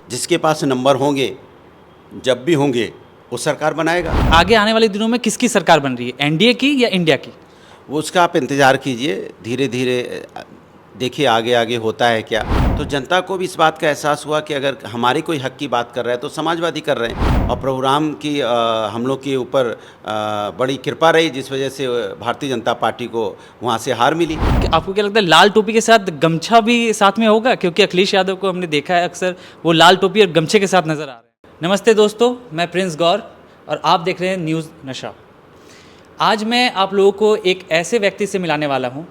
जिसके पास नंबर होंगे, जब भी होंगे, वो सरकार बनाएगा। आगे आने वाले दिनों में किसकी सरकार बन रही है, एनडीए की या इंडिया की? वो उसका आप इंतज़ार कीजिए, धीरे धीरे देखिए आगे आगे होता है क्या। तो जनता को भी इस बात का एहसास हुआ कि अगर हमारी कोई हक की बात कर रहा है तो समाजवादी कर रहे हैं। और प्रभु राम की हम लोग के ऊपर बड़ी कृपा रही, जिस वजह से भारतीय जनता पार्टी को वहाँ से हार मिली। कि आपको क्या लगता है लाल टोपी के साथ गमछा भी साथ में होगा? क्योंकि अखिलेश यादव को हमने देखा है अक्सर वो लाल टोपी और गमछे के साथ नजर आ रहे हैं। नमस्ते दोस्तों, मैं प्रिंस गौर और आप देख रहे हैं न्यूज़ नशा। आज मैं आप लोगों को एक ऐसे व्यक्ति से मिलाने वाला हूँ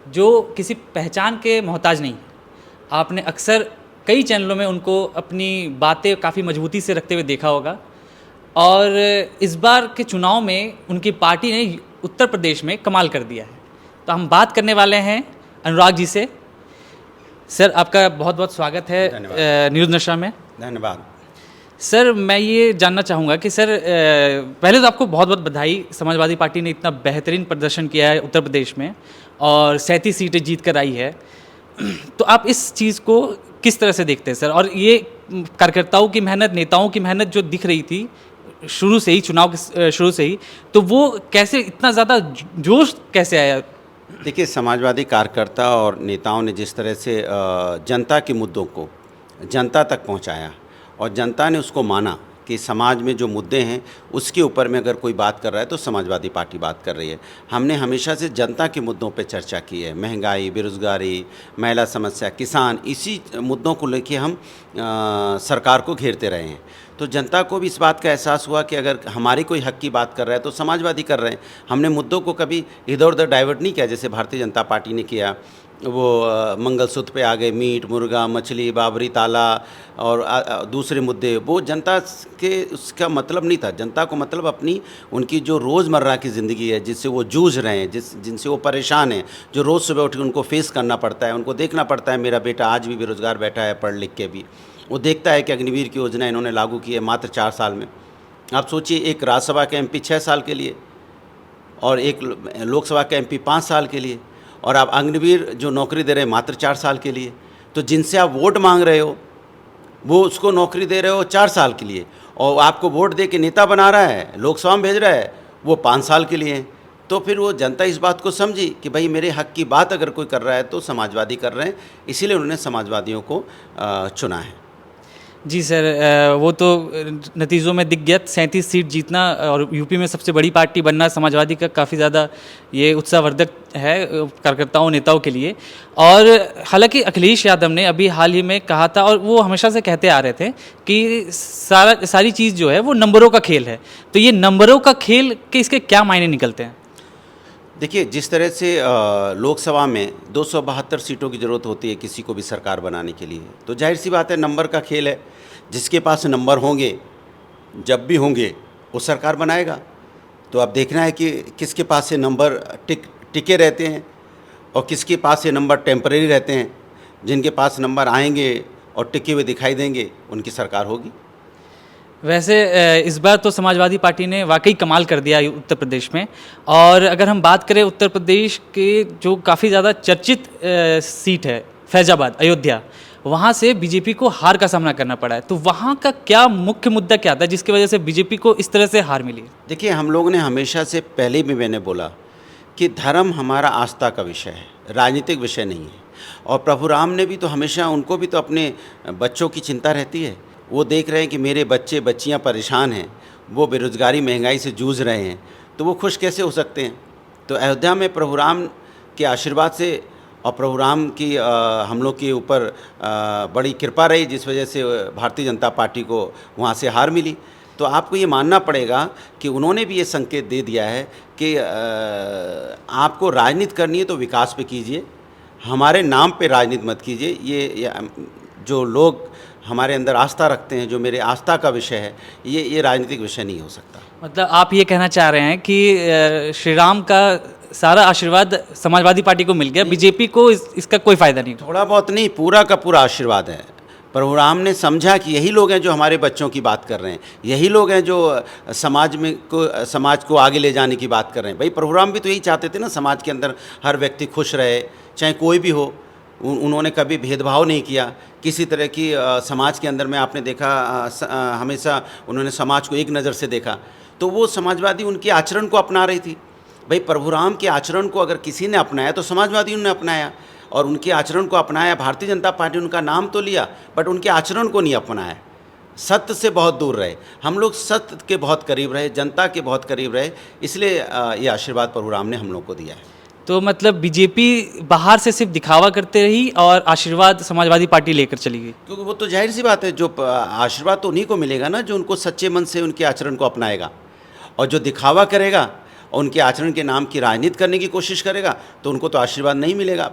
जो किसी पहचान के मोहताज नहीं। आपने अक्सर कई चैनलों में उनको अपनी बातें काफ़ी मजबूती से रखते हुए देखा होगा और इस बार के चुनाव में उनकी पार्टी ने उत्तर प्रदेश में कमाल कर दिया है। तो हम बात करने वाले हैं अनुराग जी से। सर, आपका बहुत बहुत स्वागत है न्यूज़ नशा में। धन्यवाद। सर, मैं ये जानना चाहूँगा कि सर पहले तो आपको बहुत बहुत बधाई। समाजवादी पार्टी ने इतना बेहतरीन प्रदर्शन किया है उत्तर प्रदेश में और 37 सीटें जीत कर आई है। तो आप इस चीज़ को किस तरह से देखते हैं सर? और ये कार्यकर्ताओं की मेहनत, नेताओं की मेहनत जो दिख रही थी शुरू से ही, चुनाव के शुरू से ही, तो वो कैसे इतना ज़्यादा जोश कैसे आया? देखिए, समाजवादी कार्यकर्ता और नेताओं ने जिस तरह से जनता के मुद्दों को जनता तक पहुंचाया और जनता ने उसको माना कि समाज में जो मुद्दे हैं उसके ऊपर में अगर कोई बात कर रहा है तो समाजवादी पार्टी बात कर रही है। हमने हमेशा से जनता के मुद्दों पे चर्चा की है, महंगाई, बेरोज़गारी, महिला समस्या, किसान, इसी मुद्दों को लेके हम सरकार को घेरते रहे हैं। तो जनता को भी इस बात का एहसास हुआ कि अगर हमारी कोई हक की बात कर रहा है तो समाजवादी कर रहे हैं। हमने मुद्दों को कभी इधर उधर डाइवर्ट नहीं किया, जैसे भारतीय जनता पार्टी ने किया। वो मंगलसूत्र पे आ गए, मीट, मुर्गा, मछली, बाबरी ताला और दूसरे मुद्दे। वो जनता के उसका मतलब नहीं था। जनता को मतलब अपनी उनकी जो रोज़मर्रा की ज़िंदगी है, जिससे वो जूझ रहे हैं, जिनसे वो परेशान हैं, जो रोज़ सुबह उठ के उनको फेस करना पड़ता है, उनको देखना पड़ता है मेरा बेटा आज भी बेरोज़गार बैठा है पढ़ लिख के भी। वो देखता है कि अग्निवीर की योजना इन्होंने लागू की है मात्र 4 साल में। आप सोचिए, एक राज्यसभा के एमपी 6 साल के लिए और एक लोकसभा के एमपी 5 साल के लिए, और आप अग्निवीर जो नौकरी दे रहे हैं मात्र 4 साल के लिए। तो जिनसे आप वोट मांग रहे हो वो उसको नौकरी दे रहे हो 4 साल के लिए, और आपको वोट दे के नेता बना रहा है, लोकसभा में भेज रहा है, वो 5 साल के लिए है। तो फिर वो जनता इस बात को समझी कि भाई मेरे हक की बात अगर कोई कर रहा है तो समाजवादी कर रहे हैं, इसीलिए उन्होंने समाजवादियों को चुना है। जी सर, वो तो नतीजों में दिख गया। 37 सीट जीतना और यूपी में सबसे बड़ी पार्टी बनना समाजवादी का काफ़ी ज़्यादा ये उत्साहवर्धक है कार्यकर्ताओं, नेताओं के लिए। और हालांकि अखिलेश यादव ने अभी हाल ही में कहा था, और वो हमेशा से कहते आ रहे थे कि सारी चीज़ जो है वो नंबरों का खेल है। तो ये नंबरों का खेल के इसके क्या मायने निकलते हैं? देखिए, जिस तरह से लोकसभा में 272 सीटों की ज़रूरत होती है किसी को भी सरकार बनाने के लिए, तो जाहिर सी बात है नंबर का खेल है। जिसके पास नंबर होंगे, जब भी होंगे, वो सरकार बनाएगा। तो अब देखना है कि किसके पास से नंबर टिके रहते हैं और किसके पास से नंबर टेम्परेरी रहते हैं। जिनके पास नंबर आएंगे और टिके हुए दिखाई देंगे, उनकी सरकार होगी। वैसे इस बार तो समाजवादी पार्टी ने वाकई कमाल कर दिया उत्तर प्रदेश में। और अगर हम बात करें उत्तर प्रदेश के जो काफ़ी ज़्यादा चर्चित सीट है फैज़ाबाद, अयोध्या, वहाँ से बीजेपी को हार का सामना करना पड़ा है। तो वहाँ का क्या मुख्य मुद्दा क्या था जिसकी वजह से बीजेपी को इस तरह से हार मिली? देखिए, हम लोगों ने हमेशा से, पहले भी मैंने बोला कि धर्म हमारा आस्था का विषय है, राजनीतिक विषय नहीं है। और प्रभु राम ने भी तो हमेशा, उनको भी तो अपने बच्चों की चिंता रहती है। वो देख रहे हैं कि मेरे बच्चे बच्चियां परेशान हैं, वो बेरोज़गारी, महंगाई से जूझ रहे हैं, तो वो खुश कैसे हो सकते हैं? तो अयोध्या में प्रभु राम के आशीर्वाद से और प्रभु राम की हम लोग के ऊपर बड़ी कृपा रही, जिस वजह से भारतीय जनता पार्टी को वहाँ से हार मिली। तो आपको ये मानना पड़ेगा कि उन्होंने भी ये संकेत दे दिया है कि आपको राजनीति करनी है तो विकास पे कीजिए, हमारे नाम पे राजनीति मत कीजिए। ये जो लोग हमारे अंदर आस्था रखते हैं, जो मेरे आस्था का विषय है, ये राजनीतिक विषय नहीं हो सकता। मतलब आप ये कहना चाह रहे हैं कि श्री राम का सारा आशीर्वाद समाजवादी पार्टी को मिल गया, बीजेपी को इसका कोई फ़ायदा नहीं? थोड़ा बहुत नहीं, पूरा का पूरा आशीर्वाद है। प्रभु राम ने समझा कि यही लोग हैं जो हमारे बच्चों की बात कर रहे हैं, यही लोग हैं जो समाज को आगे ले जाने की बात कर रहे हैं। भाई, प्रभु राम भी तो यही चाहते थे ना, समाज के अंदर हर व्यक्ति खुश रहे, चाहे कोई भी हो। उन्होंने कभी भेदभाव नहीं किया किसी तरह की। समाज के अंदर में आपने देखा हमेशा उन्होंने समाज को एक नज़र से देखा। तो वो समाजवादी उनके आचरण को अपना रही थी। भाई प्रभुराम के आचरण को अगर किसी ने अपनाया तो समाजवादियों ने अपनाया, और उनके आचरण को अपनाया। भारतीय जनता पार्टी उनका नाम तो लिया बट उनके आचरण को नहीं अपनाया। सत्य से बहुत दूर रहे। हम लोग सत्य के बहुत करीब रहे, जनता के बहुत करीब रहे, इसलिए ये आशीर्वाद प्रभुराम ने हम लोग को दिया है। तो मतलब बीजेपी बाहर से सिर्फ दिखावा करते रही और आशीर्वाद समाजवादी पार्टी लेकर चली गई। क्योंकि वो तो जाहिर सी बात है, जो आशीर्वाद तो उन्हीं को मिलेगा ना जो उनको सच्चे मन से उनके आचरण को अपनाएगा। और जो दिखावा करेगा और उनके आचरण के नाम की राजनीति करने की कोशिश करेगा तो उनको तो आशीर्वाद नहीं मिलेगा।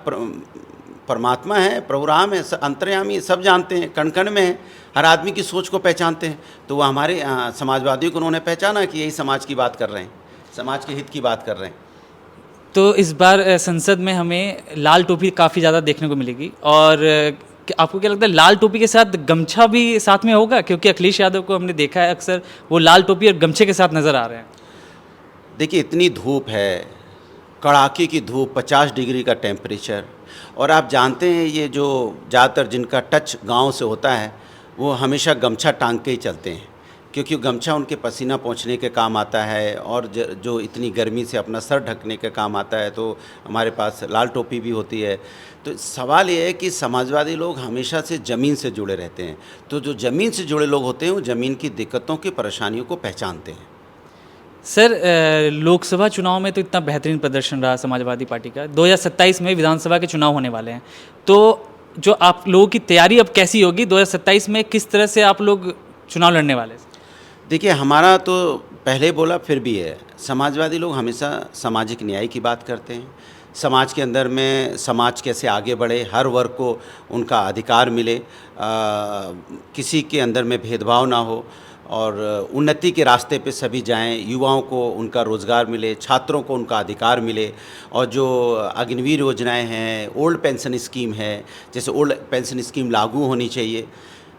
परमात्मा है, प्रभुराम है, अंतर्यामी, सब जानते हैं, कण कण में है, हर आदमी की सोच को पहचानते हैं। तो वो हमारे समाजवादियों को उन्होंने पहचाना कि यही समाज की बात कर रहे हैं, समाज के हित की बात कर रहे हैं। तो इस बार संसद में हमें लाल टोपी काफ़ी ज़्यादा देखने को मिलेगी। और आपको क्या लगता है लाल टोपी के साथ गमछा भी साथ में होगा? क्योंकि अखिलेश यादव को हमने देखा है अक्सर वो लाल टोपी और गमछे के साथ नज़र आ रहे हैं। देखिए इतनी धूप है, कड़ाके की धूप, 50 डिग्री का टेम्परेचर, और आप जानते हैं ये जो ज़्यादातर जिनका टच गांव से होता है वो हमेशा गमछा टांग के ही चलते हैं, क्योंकि गमछा उनके पसीना पोंछने के काम आता है और जो इतनी गर्मी से अपना सर ढकने के काम आता है। तो हमारे पास लाल टोपी भी होती है। तो सवाल ये है कि समाजवादी लोग हमेशा से ज़मीन से जुड़े रहते हैं। तो जो ज़मीन से जुड़े लोग होते हैं वो ज़मीन की दिक्कतों की परेशानियों को पहचानते हैं। सर लोकसभा चुनाव में तो इतना बेहतरीन प्रदर्शन रहा समाजवादी पार्टी का। 2027 में विधानसभा के चुनाव होने वाले हैं, तो जो आप लोगों की तैयारी अब कैसी होगी? 2027 में किस तरह से आप लोग चुनाव लड़ने वाले हैं? देखिए हमारा तो पहले बोला फिर भी है, समाजवादी लोग हमेशा सामाजिक न्याय की बात करते हैं। समाज के अंदर में समाज कैसे आगे बढ़े, हर वर्ग को उनका अधिकार मिले, किसी के अंदर में भेदभाव ना हो और उन्नति के रास्ते पे सभी जाएं, युवाओं को उनका रोज़गार मिले, छात्रों को उनका अधिकार मिले। और जो अग्निवीर योजनाएं हैं, ओल्ड पेंशन स्कीम है, जैसे ओल्ड पेंशन स्कीम लागू होनी चाहिए,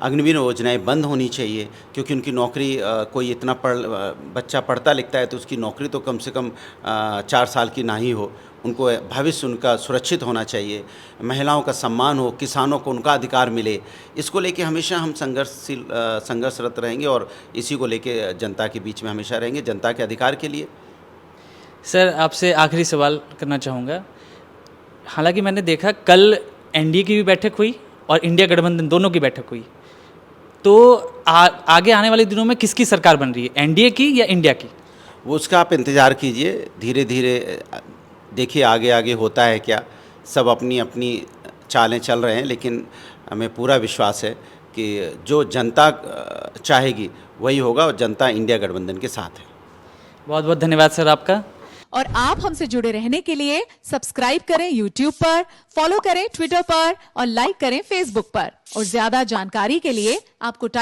अग्निवीर योजनाएं बंद होनी चाहिए, क्योंकि उनकी नौकरी कोई इतना बच्चा पढ़ता लिखता है तो उसकी नौकरी तो कम से कम 4 साल की ना ही हो, उनको भविष्य उनका सुरक्षित होना चाहिए, महिलाओं का सम्मान हो, किसानों को उनका अधिकार मिले। इसको लेके हमेशा हम संघर्षरत रहेंगे और इसी को लेके जनता के बीच में हमेशा रहेंगे, जनता के अधिकार के लिए। सर आपसे आखिरी सवाल करना चाहूँगा। हालांकि मैंने देखा कल एनडीए की भी बैठक हुई और इंडिया गठबंधन दोनों की बैठक हुई, तो आगे आने वाले दिनों में किसकी सरकार बन रही है, एनडीए की या इंडिया की? वो उसका आप इंतज़ार कीजिए, धीरे धीरे देखिए आगे आगे होता है क्या। सब अपनी अपनी चालें चल रहे हैं, लेकिन हमें पूरा विश्वास है कि जो जनता चाहेगी वही होगा और जनता इंडिया गठबंधन के साथ है। बहुत बहुत धन्यवाद सर आपका। और आप हमसे जुड़े रहने के लिए सब्सक्राइब करें YouTube पर, फॉलो करें ट्विटर पर और लाइक करें Facebook पर। और ज्यादा जानकारी के लिए आपको